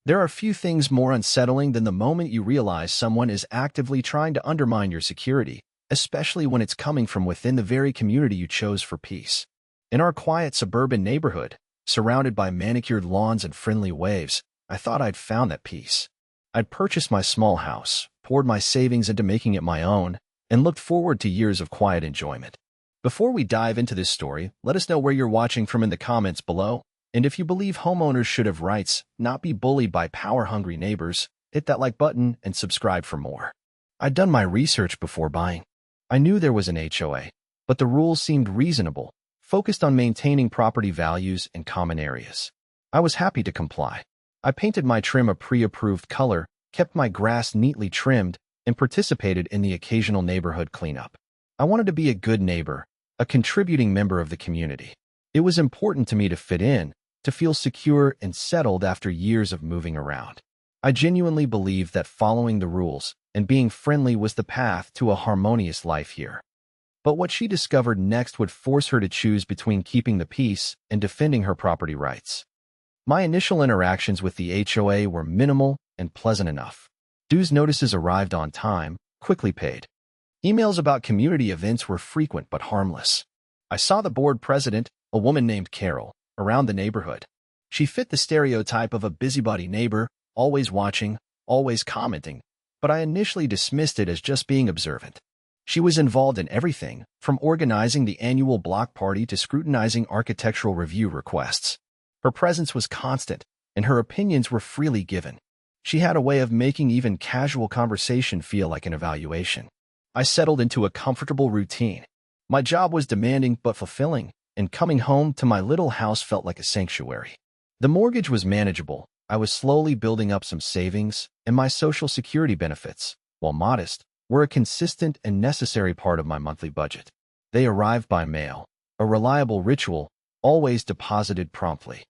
There are few things more unsettling than the moment you realize someone is actively trying to undermine your security, especially when it's coming from within the very community you chose for peace. In our quiet suburban neighborhood, surrounded by manicured lawns and friendly waves, I thought I'd found that peace. I'd purchased my small house, poured my savings into making it my own, and looked forward to years of quiet enjoyment. Before we dive into this story, let us know where you're watching from in the comments below. And if you believe homeowners should have rights, not be bullied by power-hungry neighbors, hit that like button and subscribe for more. I'd done my research before buying. I knew there was an HOA, but the rules seemed reasonable, focused on maintaining property values and common areas. I was happy to comply. I painted my trim a pre-approved color, kept my grass neatly trimmed, and participated in the occasional neighborhood cleanup. I wanted to be a good neighbor, a contributing member of the community. It was important to me to fit in, to feel secure and settled after years of moving around. I genuinely believed that following the rules and being friendly was the path to a harmonious life here. But what she discovered next would force her to choose between keeping the peace and defending her property rights. My initial interactions with the HOA were minimal and pleasant enough. Dues notices arrived on time, quickly paid. Emails about community events were frequent but harmless. I saw the board president, a woman named Carol, around the neighborhood. She fit the stereotype of a busybody neighbor, always watching, always commenting, but I initially dismissed it as just being observant. She was involved in everything, from organizing the annual block party to scrutinizing architectural review requests. Her presence was constant, and her opinions were freely given. She had a way of making even casual conversation feel like an evaluation. I settled into a comfortable routine. My job was demanding but fulfilling, and coming home to my little house felt like a sanctuary. The mortgage was manageable. I was slowly building up some savings, and my Social Security benefits, while modest, were a consistent and necessary part of my monthly budget. They arrived by mail, a reliable ritual, always deposited promptly.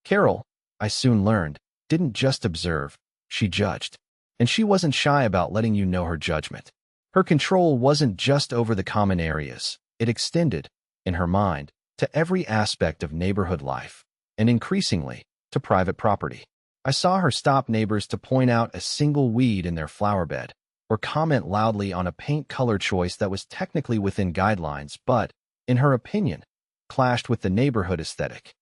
Carol, I soon learned, didn't just observe, she judged. And she wasn't shy about letting you know her judgment. Her control wasn't just over the common areas. It extended, in her mind, to every aspect of neighborhood life, and increasingly, to private property. I saw her stop neighbors to point out a single weed in their flower bed, or comment loudly on a paint color choice that was technically within guidelines but, in her opinion, clashed with the neighborhood aesthetic.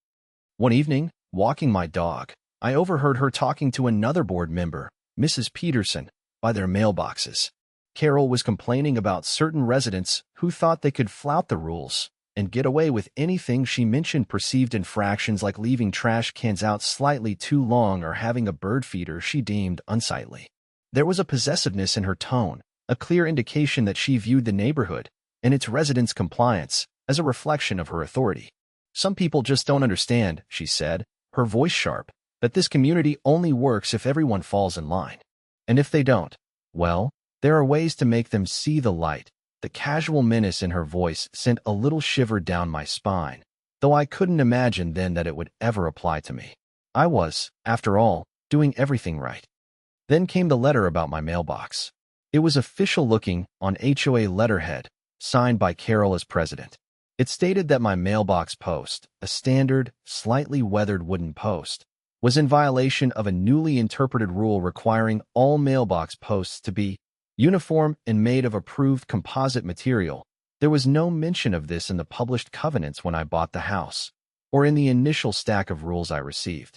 One evening, walking my dog, I overheard her talking to another board member, Mrs. Peterson, by their mailboxes. Carol was complaining about certain residents who thought they could flout the rules and get away with anything. She mentioned perceived infractions like leaving trash cans out slightly too long or having a bird feeder she deemed unsightly. There was a possessiveness in her tone, a clear indication that she viewed the neighborhood and its residents' compliance as a reflection of her authority. Some people just don't understand, she said, her voice sharp, that this community only works if everyone falls in line. And if they don't, well, there are ways to make them see the light. The casual menace in her voice sent a little shiver down my spine, though I couldn't imagine then that it would ever apply to me. I was, after all, doing everything right. Then came the letter about my mailbox. It was official-looking, on HOA letterhead, signed by Carol as president. It stated that my mailbox post, a standard, slightly weathered wooden post, was in violation of a newly interpreted rule requiring all mailbox posts to be uniform and made of approved composite material. There was no mention of this in the published covenants when I bought the house, or in the initial stack of rules I received.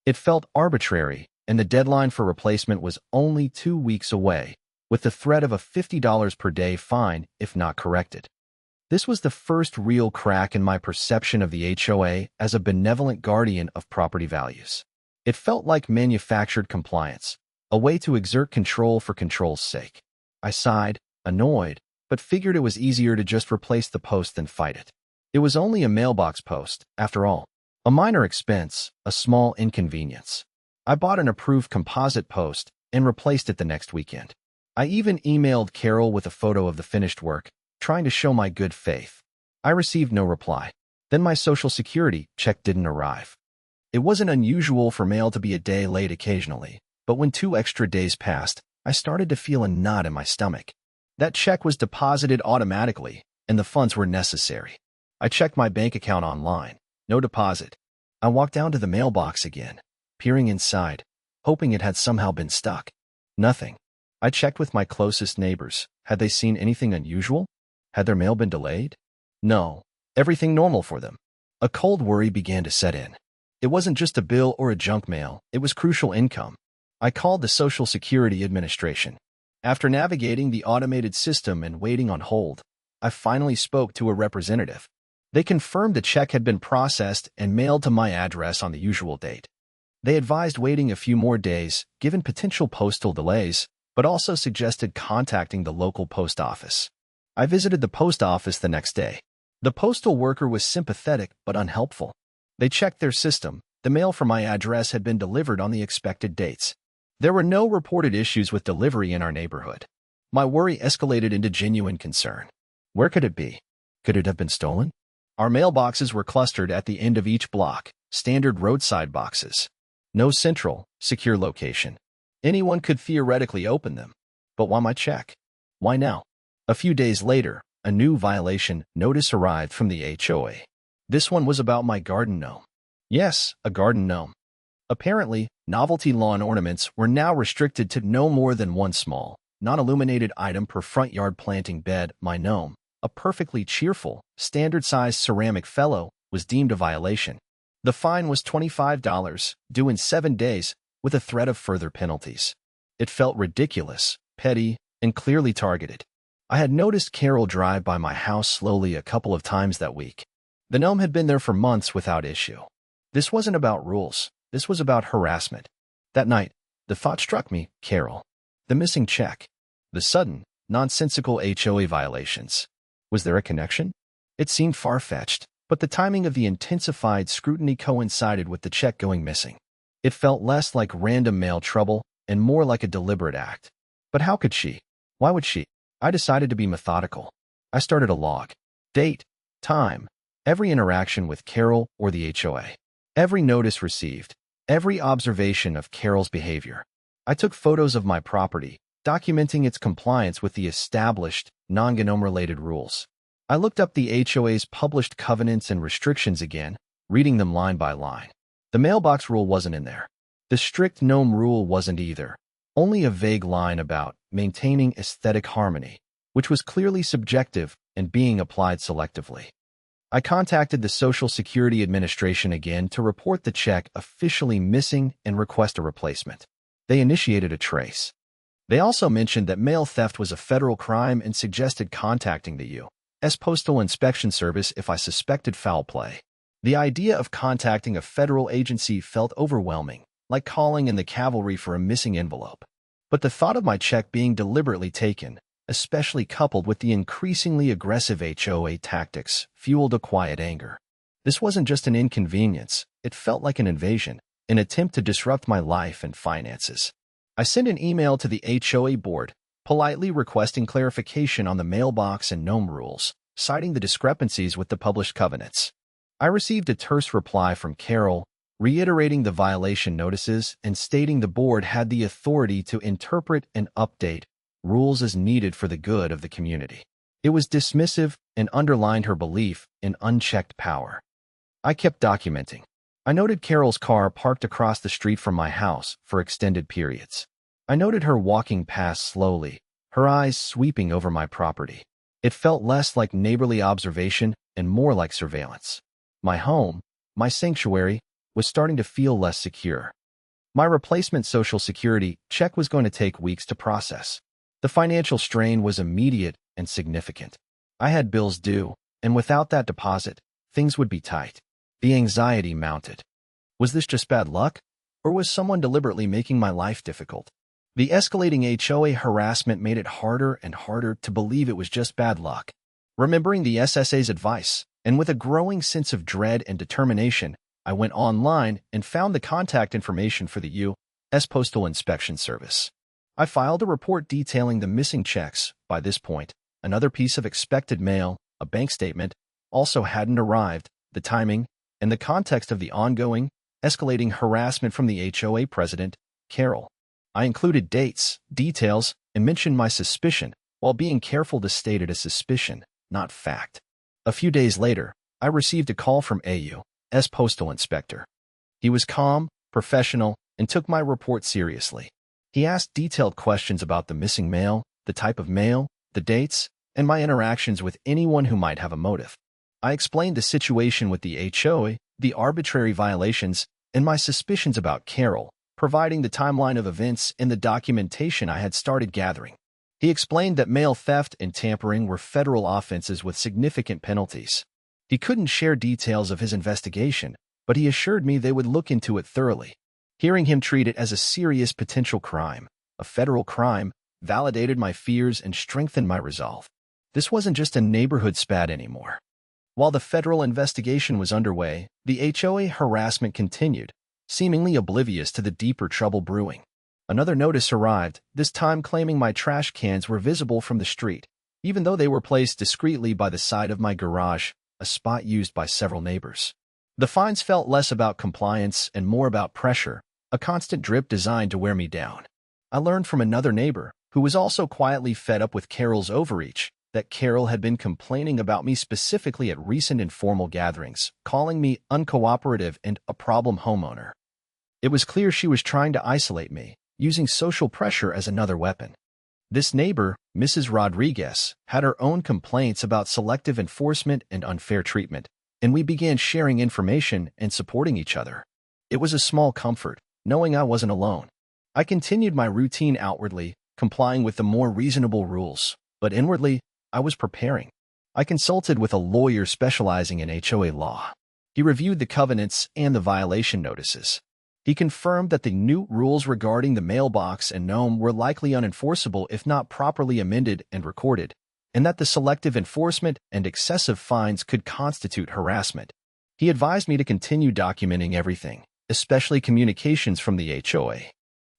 It felt arbitrary, and the deadline for replacement was only 2 weeks away, with the threat of a $50 per day fine if not corrected. This was the first real crack in my perception of the HOA as a benevolent guardian of property values. It felt like manufactured compliance, a way to exert control for control's sake. I sighed, annoyed, but figured it was easier to just replace the post than fight it. It was only a mailbox post, after all. A minor expense, a small inconvenience. I bought an approved composite post and replaced it the next weekend. I even emailed Carol with a photo of the finished work, trying to show my good faith. I received no reply. Then my Social Security check didn't arrive. It wasn't unusual for mail to be a day late occasionally, but when 2 extra days passed, I started to feel a knot in my stomach. That check was deposited automatically, and the funds were necessary. I checked my bank account online. No deposit. I walked down to the mailbox again, peering inside. hoping it had somehow been stuck. Nothing. I checked with my closest neighbors. Had they seen anything unusual? Had their mail been delayed? No. Everything normal for them. A cold worry began to set in. It wasn't just a bill or a junk mail, it was crucial income. I called the Social Security Administration. After navigating the automated system and waiting on hold, I finally spoke to a representative. They confirmed the check had been processed and mailed to my address on the usual date. They advised waiting a few more days, given potential postal delays, but also suggested contacting the local post office. I visited the post office the next day. The postal worker was sympathetic but unhelpful. They checked their system. The mail from my address had been delivered on the expected dates. There were no reported issues with delivery in our neighborhood. My worry escalated into genuine concern. Where could it be? Could it have been stolen? Our mailboxes were clustered at the end of each block, standard roadside boxes. No central, secure location. Anyone could theoretically open them. But why my check? Why now? A few days later, a new violation notice arrived from the HOA. This one was about my garden gnome. Yes, a garden gnome. Apparently, novelty lawn ornaments were now restricted to no more than one small, non-illuminated item per front yard planting bed. My gnome, a perfectly cheerful, standard-sized ceramic fellow, was deemed a violation. The fine was $25, due in 7 days, with a threat of further penalties. It felt ridiculous, petty, and clearly targeted. I had noticed Carol drive by my house slowly a couple of times that week. The gnome had been there for months without issue. This wasn't about rules. This was about harassment. That night, the thought struck me, Carol. The missing check. The sudden, nonsensical HOA violations. Was there a connection? It seemed far-fetched, but the timing of the intensified scrutiny coincided with the check going missing. It felt less like random mail trouble and more like a deliberate act. But how could she? Why would she? I decided to be methodical. I started a log. Date, time, every interaction with Carol or the HOA. Every notice received. Every observation of Carol's behavior. I took photos of my property, documenting its compliance with the established, non-gnome-related rules. I looked up the HOA's published covenants and restrictions again, reading them line by line. The mailbox rule wasn't in there. The strict gnome rule wasn't either. Only a vague line about maintaining aesthetic harmony, which was clearly subjective and being applied selectively. I contacted the Social Security Administration again to report the check officially missing and request a replacement. They initiated a trace. They also mentioned that mail theft was a federal crime and suggested contacting the U.S. Postal Inspection Service if I suspected foul play. The idea of contacting a federal agency felt overwhelming, like calling in the cavalry for a missing envelope. But the thought of my check being deliberately taken, especially coupled with the increasingly aggressive HOA tactics, fueled a quiet anger. This wasn't just an inconvenience, it felt like an invasion, an attempt to disrupt my life and finances. I sent an email to the HOA board, politely requesting clarification on the mailbox and gnome rules, citing the discrepancies with the published covenants. I received a terse reply from Carol, reiterating the violation notices and stating the board had the authority to interpret and update rules as needed for the good of the community. It was dismissive and underlined her belief in unchecked power. I kept documenting. I noted Carol's car parked across the street from my house for extended periods. I noted her walking past slowly, her eyes sweeping over my property. It felt less like neighborly observation and more like surveillance. My home, my sanctuary, was starting to feel less secure. My replacement Social Security check was going to take weeks to process. The financial strain was immediate and significant. I had bills due, and without that deposit, things would be tight. The anxiety mounted. Was this just bad luck? Or was someone deliberately making my life difficult? The escalating HOA harassment made it harder and harder to believe it was just bad luck. Remembering the SSA's advice, and with a growing sense of dread and determination, I went online and found the contact information for the U.S. Postal Inspection Service. I filed a report detailing the missing checks. By this point, another piece of expected mail, a bank statement, also hadn't arrived. The timing and the context of the ongoing, escalating harassment from the HOA president, Carol. I included dates, details, and mentioned my suspicion, while being careful to state it as suspicion, not fact. A few days later, I received a call from a U.S. postal inspector. He was calm, professional, and took my report seriously. He asked detailed questions about the missing mail, the type of mail, the dates, and my interactions with anyone who might have a motive. I explained the situation with the HOA, the arbitrary violations, and my suspicions about Carol, providing the timeline of events and the documentation I had started gathering. He explained that mail theft and tampering were federal offenses with significant penalties. He couldn't share details of his investigation, but he assured me they would look into it thoroughly. Hearing him treat it as a serious potential crime, a federal crime, validated my fears and strengthened my resolve. This wasn't just a neighborhood spat anymore. While the federal investigation was underway, the HOA harassment continued, seemingly oblivious to the deeper trouble brewing. Another notice arrived, this time claiming my trash cans were visible from the street, even though they were placed discreetly by the side of my garage, a spot used by several neighbors. The fines felt less about compliance and more about pressure, a constant drip designed to wear me down. I learned from another neighbor, who was also quietly fed up with Carol's overreach, that Carol had been complaining about me specifically at recent informal gatherings, calling me uncooperative and a problem homeowner. It was clear she was trying to isolate me, using social pressure as another weapon. This neighbor, Mrs. Rodriguez, had her own complaints about selective enforcement and unfair treatment, and we began sharing information and supporting each other. It was a small comfort, knowing I wasn't alone. I continued my routine outwardly, complying with the more reasonable rules, but inwardly, I was preparing. I consulted with a lawyer specializing in HOA law. He reviewed the covenants and the violation notices. He confirmed that the new rules regarding the mailbox and gnome were likely unenforceable if not properly amended and recorded, and that the selective enforcement and excessive fines could constitute harassment. He advised me to continue documenting everything, especially communications from the HOA.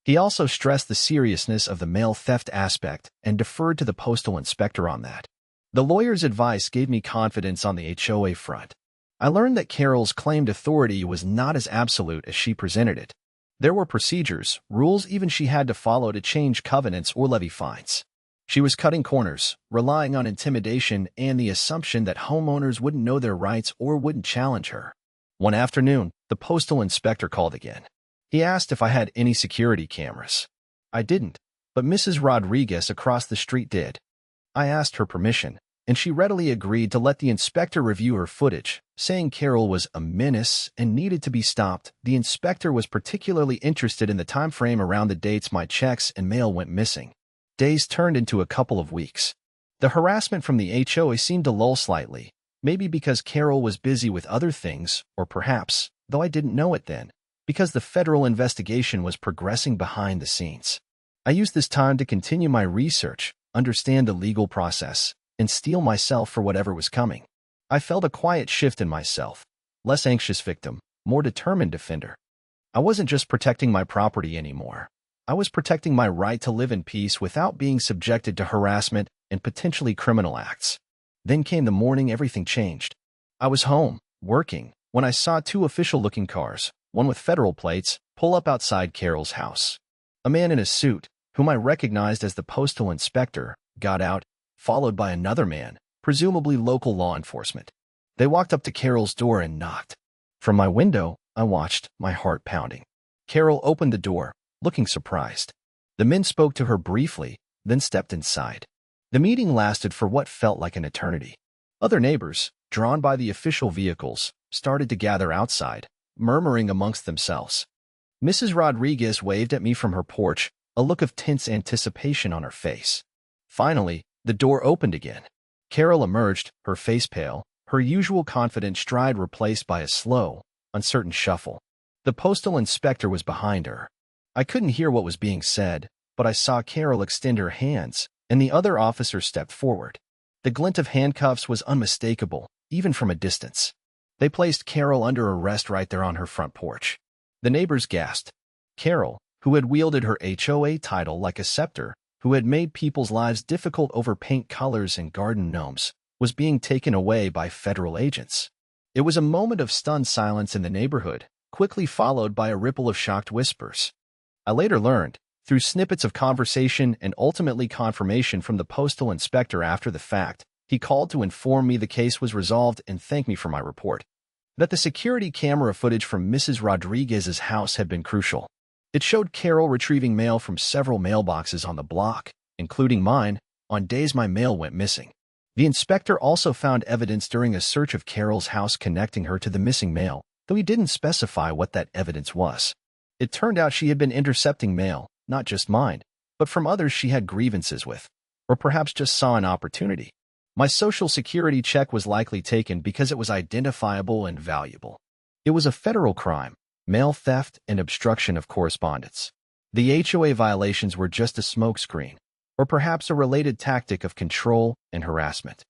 He also stressed the seriousness of the mail theft aspect and deferred to the postal inspector on that. The lawyer's advice gave me confidence on the HOA front. I learned that Carol's claimed authority was not as absolute as she presented it. There were procedures, rules even she had to follow to change covenants or levy fines. She was cutting corners, relying on intimidation and the assumption that homeowners wouldn't know their rights or wouldn't challenge her. One afternoon, the postal inspector called again. He asked if I had any security cameras. I didn't, but Mrs. Rodriguez across the street did. I asked her permission, and she readily agreed to let the inspector review her footage, saying Carol was a menace and needed to be stopped. The inspector was particularly interested in the time frame around the dates my checks and mail went missing. Days turned into a couple of weeks. The harassment from the HOA seemed to lull slightly, maybe because Carol was busy with other things, or perhaps, though I didn't know it then, because the federal investigation was progressing behind the scenes. I used this time to continue my research, understand the legal process, and steel myself for whatever was coming. I felt a quiet shift in myself, less anxious victim, more determined defender. I wasn't just protecting my property anymore. I was protecting my right to live in peace without being subjected to harassment and potentially criminal acts. Then came the morning everything changed. I was home, working, when I saw two official-looking cars, one with federal plates, pull up outside Carol's house. A man in a suit, whom I recognized as the postal inspector, got out, followed by another man, presumably local law enforcement. They walked up to Carol's door and knocked. From my window, I watched, my heart pounding. Carol opened the door, looking surprised. The men spoke to her briefly, then stepped inside. The meeting lasted for what felt like an eternity. Other neighbors, drawn by the official vehicles, started to gather outside, murmuring amongst themselves. Mrs. Rodriguez waved at me from her porch, a look of tense anticipation on her face. Finally, the door opened again. Carol emerged, her face pale, her usual confident stride replaced by a slow, uncertain shuffle. The postal inspector was behind her. I couldn't hear what was being said, but I saw Carol extend her hands, and the other officer stepped forward. The glint of handcuffs was unmistakable, even from a distance. They placed Carol under arrest right there on her front porch. The neighbors gasped. Carol, who had wielded her HOA title like a scepter, who had made people's lives difficult over paint colors and garden gnomes, was being taken away by federal agents. It was a moment of stunned silence in the neighborhood, quickly followed by a ripple of shocked whispers. I later learned, through snippets of conversation and ultimately confirmation from the postal inspector after the fact, he called to inform me the case was resolved and thank me for my report, that the security camera footage from Mrs. Rodriguez's house had been crucial. It showed Carol retrieving mail from several mailboxes on the block, including mine, on days my mail went missing. The inspector also found evidence during a search of Carol's house connecting her to the missing mail, though he didn't specify what that evidence was. It turned out she had been intercepting mail, not just mine, but from others she had grievances with, or perhaps just saw an opportunity. My Social Security check was likely taken because it was identifiable and valuable. It was a federal crime, mail theft and obstruction of correspondence. The HOA violations were just a smokescreen, or perhaps a related tactic of control and harassment.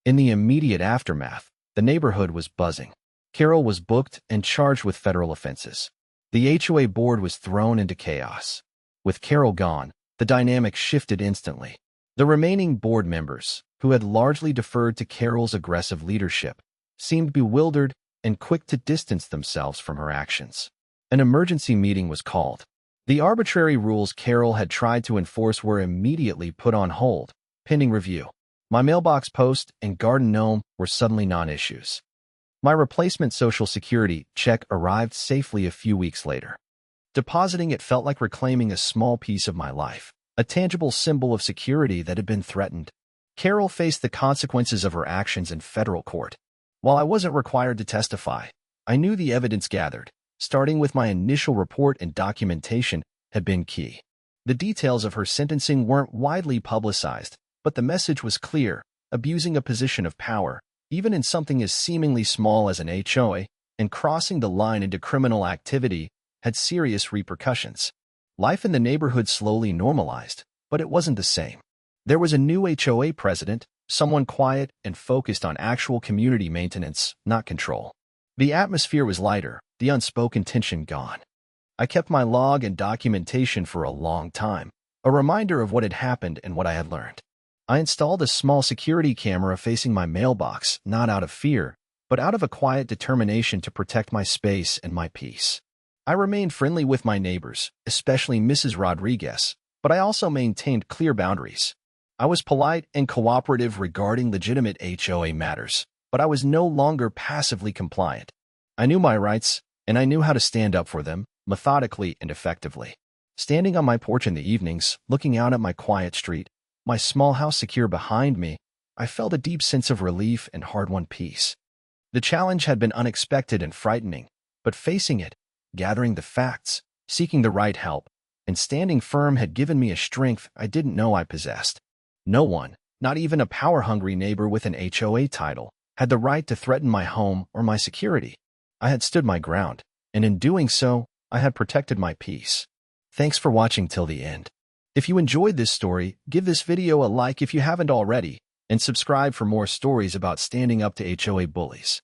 In the immediate aftermath, the neighborhood was buzzing. Carol was booked and charged with federal offenses. The HOA board was thrown into chaos. With Carol gone, the dynamic shifted instantly. The remaining board members, who had largely deferred to Carol's aggressive leadership, seemed bewildered and quick to distance themselves from her actions. An emergency meeting was called. The arbitrary rules Carol had tried to enforce were immediately put on hold, pending review. My mailbox post and garden gnome were suddenly non-issues. My replacement Social Security check arrived safely a few weeks later. Depositing it felt like reclaiming a small piece of my life, a tangible symbol of security that had been threatened. Carol faced the consequences of her actions in federal court. While I wasn't required to testify, I knew the evidence gathered, starting with my initial report and documentation, had been key. The details of her sentencing weren't widely publicized, but the message was clear: abusing a position of power, even in something as seemingly small as an HOA, and crossing the line into criminal activity, had serious repercussions. Life in the neighborhood slowly normalized, but it wasn't the same. There was a new HOA president, someone quiet and focused on actual community maintenance, not control. The atmosphere was lighter, the unspoken tension gone. I kept my log and documentation for a long time, a reminder of what had happened and what I had learned. I installed a small security camera facing my mailbox, not out of fear, but out of a quiet determination to protect my space and my peace. I remained friendly with my neighbors, especially Mrs. Rodriguez, but I also maintained clear boundaries. I was polite and cooperative regarding legitimate HOA matters, but I was no longer passively compliant. I knew my rights, and I knew how to stand up for them, methodically and effectively. Standing on my porch in the evenings, looking out at my quiet street, my small house secure behind me, I felt a deep sense of relief and hard-won peace. The challenge had been unexpected and frightening, but facing it, gathering the facts, seeking the right help, and standing firm had given me a strength I didn't know I possessed. No one, not even a power-hungry neighbor with an HOA title, had the right to threaten my home or my security. I had stood my ground, and in doing so, I had protected my peace. Thanks for watching till the end. If you enjoyed this story, give this video a like if you haven't already, and subscribe for more stories about standing up to HOA bullies.